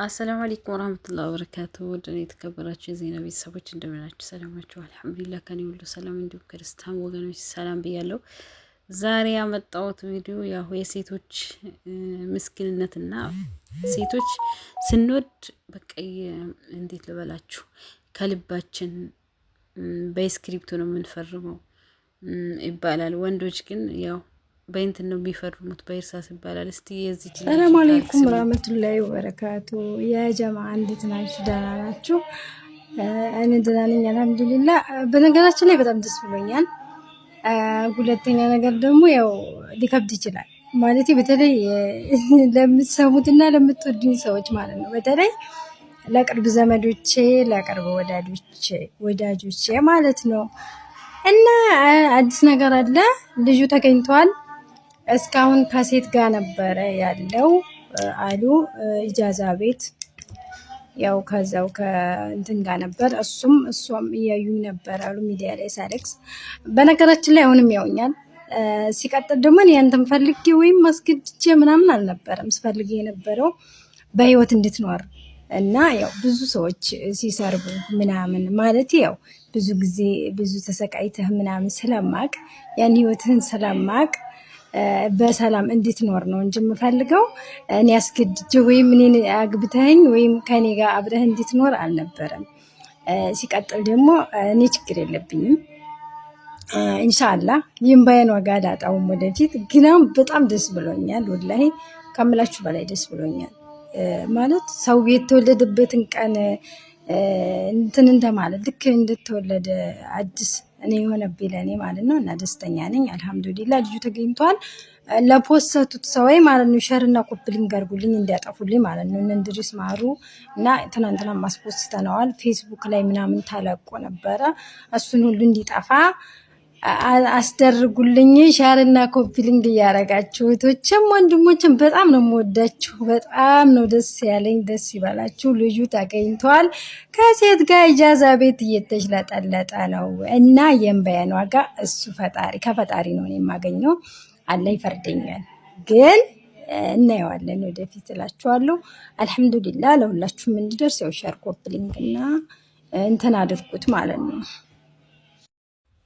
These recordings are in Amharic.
አሰላሙ አለይኩም ወራህመቱላሂ ወበረካቱ። ወደኔ የተከበራችሁ የዜና ቤተሰቦች እንደምናችሁ ሰላማችሁ? አልሐምዱሊላህ ከኔ ሁሉ ሰላም፣ እንዲሁም ክርስቲያን ወገኖች ሰላም ብያለሁ። ዛሬ ያመጣሁት ቪዲዮ ያው የሴቶች ምስኪንነትና ሴቶች ስንወድ በቃ እንዴት ልበላችሁ ከልባችን በስክሪፕቱ ነው የምንፈርመው ይባላል። ወንዶች ግን ያው በእንትን ነው የሚፈርሙት በእርሳስ ይባላል። እስቲ የዚህ ሰላም አለይኩም ወራህመቱላሂ ወበረካቱ። የጀማ እንዴት ናችሁ? ደህና ናችሁ? እኔ ደህና ነኝ አልሐምዱሊላህ። በነገራችን ላይ በጣም ደስ ብሎኛል። ሁለተኛ ነገር ደግሞ ያው ሊከብድ ይችላል ማለት በተለይ ለምትሰሙትና ለምትወዱኝ ሰዎች ማለት ነው። በተለይ ለቅርብ ዘመዶቼ፣ ለቅርብ ወዳጆቼ ማለት ነው። እና አዲስ ነገር አለ። ልጁ ተገኝቷል። እስካሁን ከሴት ጋር ነበረ ያለው አሉ ኢጃዛ ቤት ያው ከዛው ከእንትን ጋር ነበር። እሷም እያዩኝ ነበር አሉ ሚዲያ ላይ ሳለክስ። በነገራችን ላይ አሁንም ያውኛል። ሲቀጥል ደግሞ ያንተን ፈልጌ ወይም ማስገድጄ ምናምን አልነበረም። ስፈልጌ የነበረው በህይወት እንድትኖር እና ያው ብዙ ሰዎች ሲሰርቡ ምናምን ማለት ያው ብዙ ጊዜ ብዙ ተሰቃይተህ ምናምን ስለማቅ ያን ህይወትህን ስለማቅ በሰላም እንድትኖር ነው እንጂ የምፈልገው እኔ አስገድጄ ወይም እኔን አግብተኸኝ ወይም ከኔ ጋር አብረህ እንድትኖር አልነበረም። ሲቀጥል ደግሞ እኔ ችግር የለብኝም ኢንሻአላህ ይምባየን ዋጋ ዳጣውም ወደፊት ግናም በጣም ደስ ብሎኛል። ወላሂ ከምላችሁ በላይ ደስ ብሎኛል። ማለት ሰው የተወለደበትን ቀን እንትን እንደማለት ልክ እንደተወለደ አዲስ እኔ የሆነብኝ ለእኔ ማለት ነው። እና ደስተኛ ነኝ አልሐምዱሊላህ። ልጁ ተገኝቷል። ለፖስተቱት ሰዎች ማለት ነው ሸርና ኮፕሊንግ አድርጉልኝ እንዲያጠፉልኝ ማለት ነው። እነ እንድሪስ ማሩ እና ትናንትና ማስፖስተነዋል ፌስቡክ ላይ ምናምን ተለቆ ነበረ። እሱን ሁሉ እንዲጠፋ አስደርጉልኝ። ሸርና ኮፒሊንግ እያረጋችሁ እህቶችም ወንድሞችም በጣም ነው የምወዳችሁ። በጣም ነው ደስ ያለኝ። ደስ ይበላችሁ። ልጁ ተገኝቷል። ከሴት ጋር ኢጃዛ ቤት እየተሽለጠለጠ ነው እና የእምባዬን ዋጋ እሱ ከፈጣሪ ነው የማገኘው። አላህ ይፈርደኛል፣ ግን እናየዋለን ወደፊት እላችኋለሁ። አልሐምዱሊላህ ለሁላችሁም እንዲደርስ ያው ሸር ኮፒሊንግ እና እንትን አድርጉት ማለት ነው።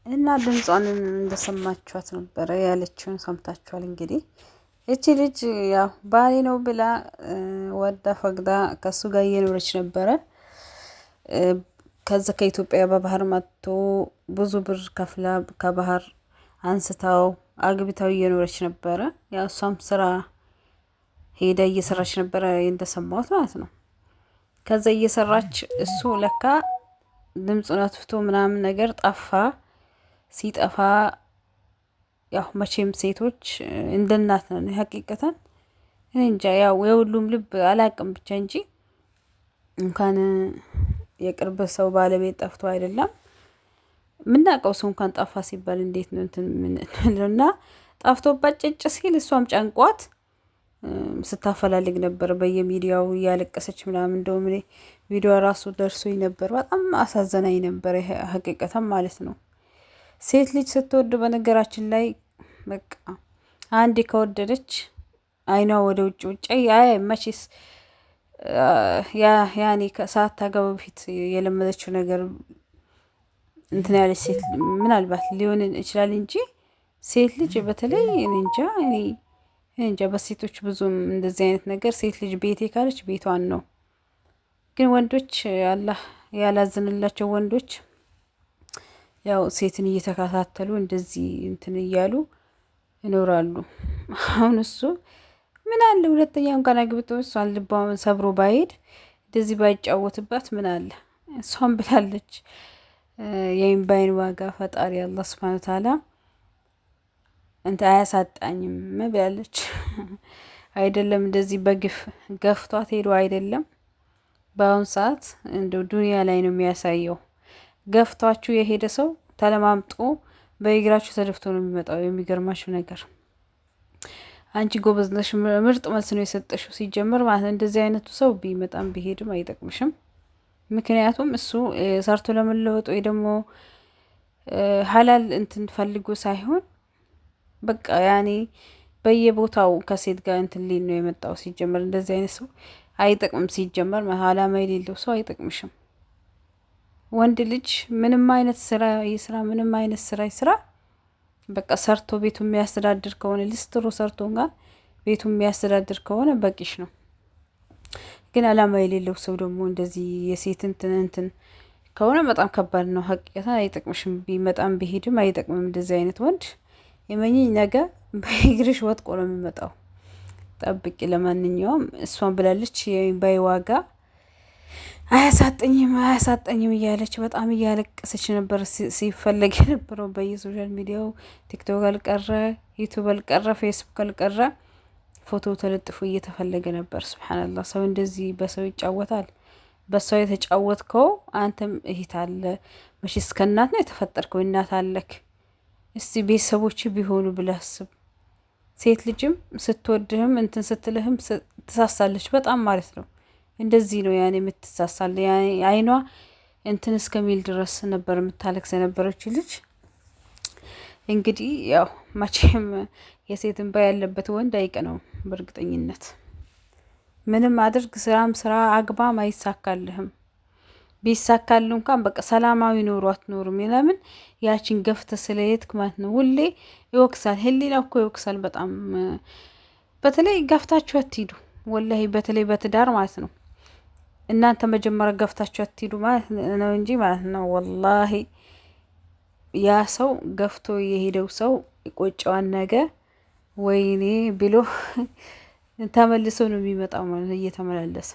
እና ድምጿን እንደሰማችኋት ነበረ ያለችውን ሰምታችኋል። እንግዲህ እቺ ልጅ ያው ባሌ ነው ብላ ወዳ ፈቅዳ ከሱ ጋር እየኖረች ነበረ። ከዛ ከኢትዮጵያ በባህር መጥቶ ብዙ ብር ከፍላ ከባህር አንስታው አግብታው እየኖረች ነበረ። ያው እሷም ስራ ሄዳ እየሰራች ነበረ እንደሰማሁት ማለት ነው። ከዛ እየሰራች እሱ ለካ ድምፁን አጥፍቶ ምናምን ነገር ጠፋ። ሲጠፋ ያው መቼም ሴቶች እንደ እናት ነን ሀቂቀተን። እኔ እንጃ ያው የሁሉም ልብ አላቅም ብቻ እንጂ እንኳን የቅርብ ሰው ባለቤት ጠፍቶ አይደለም ምናቀው ሰው እንኳን ጠፋ ሲባል እንዴት ነው እንትን ምንልና ጠፍቶባት ጭጭ ሲል እሷም ጨንቋት ስታፈላልግ ነበር በየሚዲያው እያለቀሰች ምናምን። እንደውም እኔ ቪዲዮ ራሱ ደርሶኝ ነበር። በጣም አሳዘናኝ ነበር ሀቂቀተን ማለት ነው። ሴት ልጅ ስትወድ በነገራችን ላይ በቃ አንዴ ከወደደች አይኗ ወደ ውጭ መቼስ ያኔ ሳታገባ በፊት የለመደችው ነገር እንትን ያለች ሴት ምናልባት ሊሆን ይችላል እንጂ ሴት ልጅ በተለይ እኔ እንጃ በሴቶች ብዙም እንደዚህ አይነት ነገር ሴት ልጅ ቤቴ ካለች ቤቷን ነው። ግን ወንዶች አላህ ያላዘንላቸው ወንዶች ያው ሴትን እየተከታተሉ እንደዚህ እንትን እያሉ ይኖራሉ። አሁን እሱ ምን አለ ሁለተኛ እንኳን አግብቶ እሷን ልቧን ሰብሮ ባይሄድ እንደዚህ ባይጫወትባት ምን አለ። እሷን ብላለች የእምባዬን ዋጋ ፈጣሪ አላህ ሱብሃነሁ ወተዓላ አያሳጣኝም ብላለች። አይደለም እንደዚህ በግፍ ገፍቷት ሄዶ አይደለም በአሁን ሰዓት እንደው ዱንያ ላይ ነው የሚያሳየው። ገፍቷችሁ የሄደ ሰው ተለማምጦ በእግራችሁ ተደፍቶ ነው የሚመጣው። የሚገርማችሁ ነገር አንቺ ጎበዝ ነሽ፣ ምርጥ መልስ ነው የሰጠሽው ሲጀመር ማለት እንደዚህ አይነቱ ሰው ቢመጣም ቢሄድም አይጠቅምሽም። ምክንያቱም እሱ ሰርቶ ለመለወጥ ወይ ደግሞ ሀላል እንትን ፈልጎ ሳይሆን በቃ ያኔ በየቦታው ከሴት ጋር እንትን ሊል ነው የመጣው። ሲጀመር እንደዚህ አይነት ሰው አይጠቅምም። ሲጀመር አላማ የሌለው ሰው አይጠቅምሽም። ወንድ ልጅ ምንም አይነት ስራ ይስራ፣ ምንም አይነት ስራ ይስራ፣ በቃ ሰርቶ ቤቱ የሚያስተዳድር ከሆነ ልስትሮ ሰርቶ ጋር ቤቱ የሚያስተዳድር ከሆነ በቂሽ ነው። ግን አላማ የሌለው ሰው ደግሞ እንደዚህ የሴት እንትን ከሆነ በጣም ከባድ ነው። ሀቂቀታ አይጠቅምሽም። ቢመጣም ቢሄድም አይጠቅምም። እንደዚህ አይነት ወንድ የመኝኝ ነገ በእግርሽ ወጥቆ ነው የሚመጣው። ጠብቂ። ለማንኛውም እሷን ብላለች በይዋጋ አያሳጠኝም እያለች በጣም እያለቀሰች ነበር። ሲፈለግ የነበረው በየሶሻል ሚዲያው ቲክቶክ አልቀረ፣ ዩቱብ አልቀረ፣ ፌስቡክ አልቀረ ፎቶ ተለጥፎ እየተፈለገ ነበር። ሱብሃንአላህ። ሰው እንደዚህ በሰው ይጫወታል። በሰው የተጫወትከው አንተም እህት አለ መቼ እስከ እናት ነው የተፈጠርከው፣ እናት አለክ። እስቲ ቤተሰቦች ቢሆኑ ብለህ አስብ። ሴት ልጅም ስትወድህም እንትን ስትልህም ትሳሳለች በጣም ማለት ነው። እንደዚህ ነው ያኔ የምትሳሳል። ያኔ አይኗ እንትን እስከሚል ድረስ ነበር የምታለቅስ የነበረች ልጅ። እንግዲህ ያው መቼም የሴት እንባ ያለበት ወንድ አይቀነውም በእርግጠኝነት። ምንም አድርግ፣ ስራም ስራ አግባም አይሳካልህም። ቢሳካል እንኳን በቃ ሰላማዊ ኑሮ አትኖርም። ለምን ያችን ገፍተ ስለየትክ ማለት ነው። ሁሌ ይወቅሳል፣ ህሊና እኮ ይወቅሳል በጣም። በተለይ ገፍታችሁ አትሂዱ ወላሂ፣ በተለይ በትዳር ማለት ነው። እናንተ መጀመሪያ ገፍታችሁ አትሂዱ ማለት ነው እንጂ ማለት ነው ወላሂ ያ ሰው ገፍቶ የሄደው ሰው ቆጨዋን ነገ ወይኔ ብሎ ተመልሶ ነው የሚመጣው ማለት ነው እየተመላለሰ።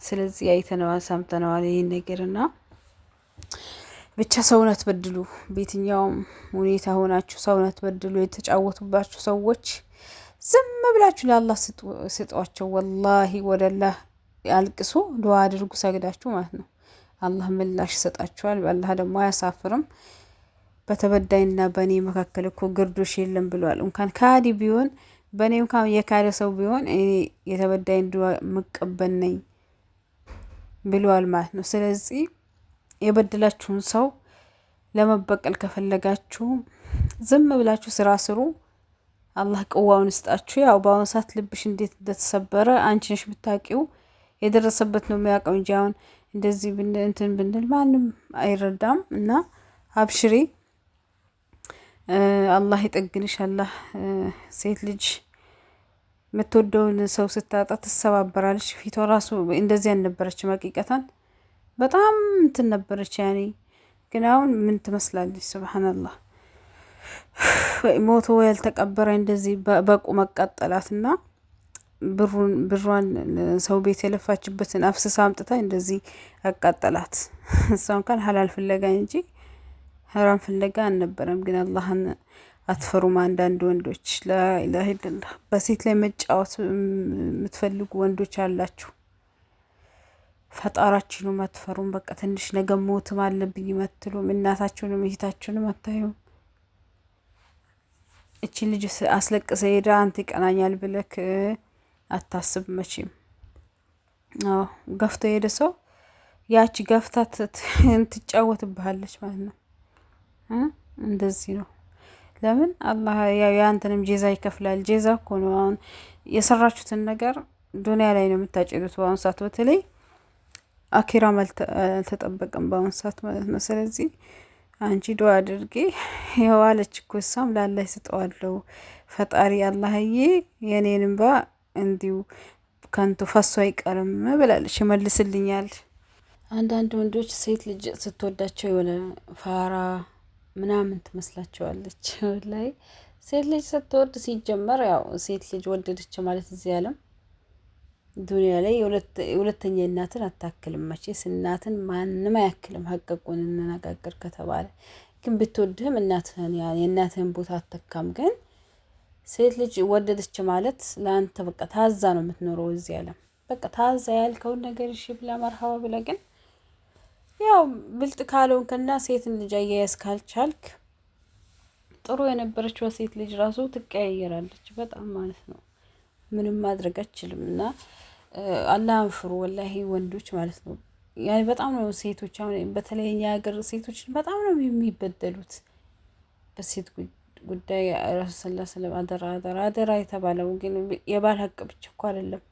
ስለዚህ አይተነዋል፣ ሰምተነዋል ይህን ነገርና ብቻ ሰውን አትበድሉ። በየትኛውም ሁኔታ ሆናችሁ ሰውን አትበድሉ። የተጫወቱባችሁ ሰዎች ዝም ብላችሁ ለአላህ ስጧቸው። ወላሂ ወደ አላህ አልቅሱ፣ ዱዓ አድርጉ ሰግዳችሁ ማለት ነው። አላህ ምላሽ ይሰጣችኋል። አላህ ደግሞ አያሳፍርም። በተበዳይና በእኔ መካከል እኮ ግርዶሽ የለም ብሏል። እንኳን ካዲ ቢሆን በእኔ እንኳን የካደ ሰው ቢሆን እኔ የተበዳይን ዱዓ መቀበል ነኝ ብሏል ማለት ነው። ስለዚህ የበደላችሁን ሰው ለመበቀል ከፈለጋችሁ ዝም ብላችሁ ስራ ስሩ። አላህ ቅዋውን ይስጣችሁ። ያው በአሁኑ ሰዓት ልብሽ እንዴት እንደተሰበረ አንቺ ነሽ የምታውቂው። የደረሰበት ነው የሚያውቀው እንጂ አሁን እንደዚህ እንትን ብንል ማንም አይረዳም። እና አብሽሪ፣ አላህ ይጠግንሽ። አላህ ሴት ልጅ የምትወደውን ሰው ስታጣ ትሰባበራለች። ፊቷ ራሱ እንደዚህ አልነበረች። መቂቀታን በጣም እንትን ነበረች ያኔ። ግን አሁን ምን ትመስላለች? ሱብሃንአላህ። ሞቶ ያልተቀበረ እንደዚህ በቁ መቃጠላትና ብሯን ሰው ቤት የለፋችበትን አፍስሳ አምጥታ እንደዚህ አቃጠላት። እሷ እንኳን ሀላል ፍለጋ እንጂ ሀራም ፍለጋ አልነበረም። ግን አላህን አትፈሩም? አንዳንድ ወንዶች ላኢላሀ ኢለላህ በሴት ላይ መጫወት የምትፈልጉ ወንዶች አላችሁ። ፈጣራችሁንም አትፈሩም? በቃ ትንሽ ነገ ሞትም አለብኝ የምትሉም እናታችሁንም እህታችሁንም አታዩም? እቺ ልጅ አስለቅሰ ሄዳ አንተ ይቀናኛል ብለክ አታስብ መቼም። አዎ ገፍቶ የሄደ ሰው ያቺ ገፍታት ትጫወትብሃለች ማለት ነው። እንደዚህ ነው። ለምን አላህ ያው ያንተንም ጄዛ ይከፍላል። ጄዛ እኮ ነው። አሁን የሰራችሁትን ነገር ዱንያ ላይ ነው የምታጭዱት በአሁን ሰዓት። በተለይ አኪራም አልተጠበቀም በአሁን ሰዓት ማለት ነው። ስለዚህ አንቺ ዱዓ አድርጌ የዋለች እኮ እሷም ላላህ ይስጠዋለሁ ፈጣሪ አላህዬ የኔን እንባ እንዲሁ ከንቱ ፈሶ አይቀርም ብላለች። ይመልስልኛል። አንዳንድ ወንዶች ሴት ልጅ ስትወዳቸው የሆነ ፋራ ምናምን ትመስላቸዋለች። ላይ ሴት ልጅ ስትወድ ሲጀመር ያው ሴት ልጅ ወደደች ማለት እዚህ ዓለም ዱንያ ላይ ሁለተኛ እናትን አታክልም። መቼስ እናትን ማንም አያክልም። ሀቀቁን እንነጋገር ከተባለ ግን ብትወድህም እናትህን የእናትህን ቦታ አተካም። ግን ሴት ልጅ ወደደች ማለት ለአንተ በቃ ታዛ ነው የምትኖረው እዚህ ዓለም። በቃ ታዛ ያልከውን ነገር እሺ ብላ መርሃባ ብላ። ግን ያው ብልጥ ካልሆንክ እና ሴትን ልጅ አያያዝ ካልቻልክ ጥሩ የነበረችው ሴት ልጅ ራሱ ትቀያየራለች በጣም ማለት ነው። ምንም ማድረግ አችልም። እና አላህን ፍሩ ወላሂ ወንዶች ማለት ነው። ያኔ በጣም ነው ሴቶች አሁን በተለይ የኛ ሀገር ሴቶች በጣም ነው የሚበደሉት በሴት ጉዳይ። ረሱል ሰለላሁ ዐለይሂ ወሰለም አደራ የተባለው ግን የባል ሀቅ ብቻ እኮ አይደለም።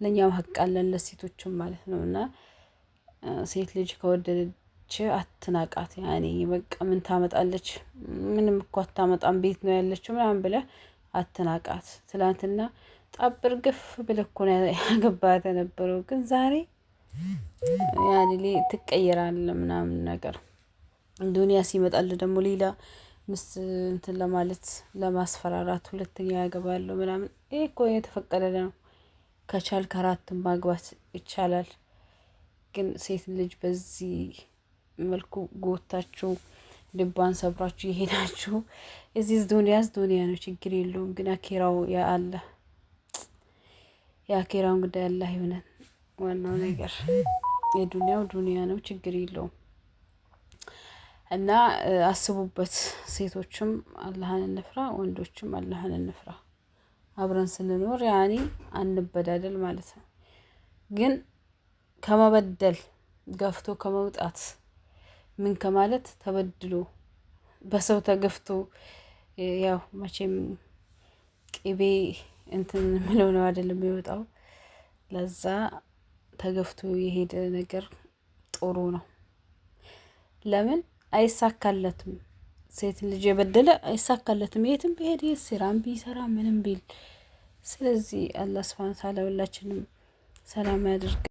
ለኛም ሀቅ አለን ለሴቶችም ማለት ነው። እና ሴት ልጅ ከወደደች አትናቃት። ያኔ በቃ ምን ታመጣለች? ምንም እኮ አታመጣም፣ ቤት ነው ያለችው ምናምን ብለህ አትናቃት። ትላንትና ጣብር ግፍ ብለህ እኮ ነው ያገባት የነበረው፣ ግን ዛሬ ያኔ ትቀየራለህ ምናምን ነገር። ዱንያ ሲመጣል ደግሞ ሌላ ምስ እንትን ለማለት ለማስፈራራት ሁለተኛ ያገባለሁ ምናምን። ይሄ እኮ የተፈቀደ ነው። ከቻል ከአራትም ማግባት ይቻላል። ግን ሴት ልጅ በዚህ መልኩ ጎታችሁ ልቧን ሰብራችሁ የሄዳችሁ እዚህ ዱንያ ነው፣ ችግር የለውም። ግን አኬራው ያ አላህ የአኬራውን ጉዳይ አላህ ይሆነን። ዋናው ነገር የዱንያው ዱንያ ነው፣ ችግር የለውም። እና አስቡበት። ሴቶችም አላህን እንፍራ፣ ወንዶችም አላህን እንፍራ። አብረን ስንኖር ያኔ አንበዳደል ማለት ነው። ግን ከመበደል ገፍቶ ከመውጣት ምን ከማለት ተበድሎ በሰው ተገፍቶ ያው መቼም ቅቤ እንትን ምለው ነው አይደለም የሚወጣው። ለዛ ተገፍቶ የሄደ ነገር ጥሩ ነው። ለምን አይሳካለትም? ሴት ልጅ የበደለ አይሳካለትም። የትም ቢሄድ ስራም ቢሰራ ምንም ቢል። ስለዚህ አላህ ሱብሓነሁ ወተዓላ ሁላችንም ሰላም ያድርግ።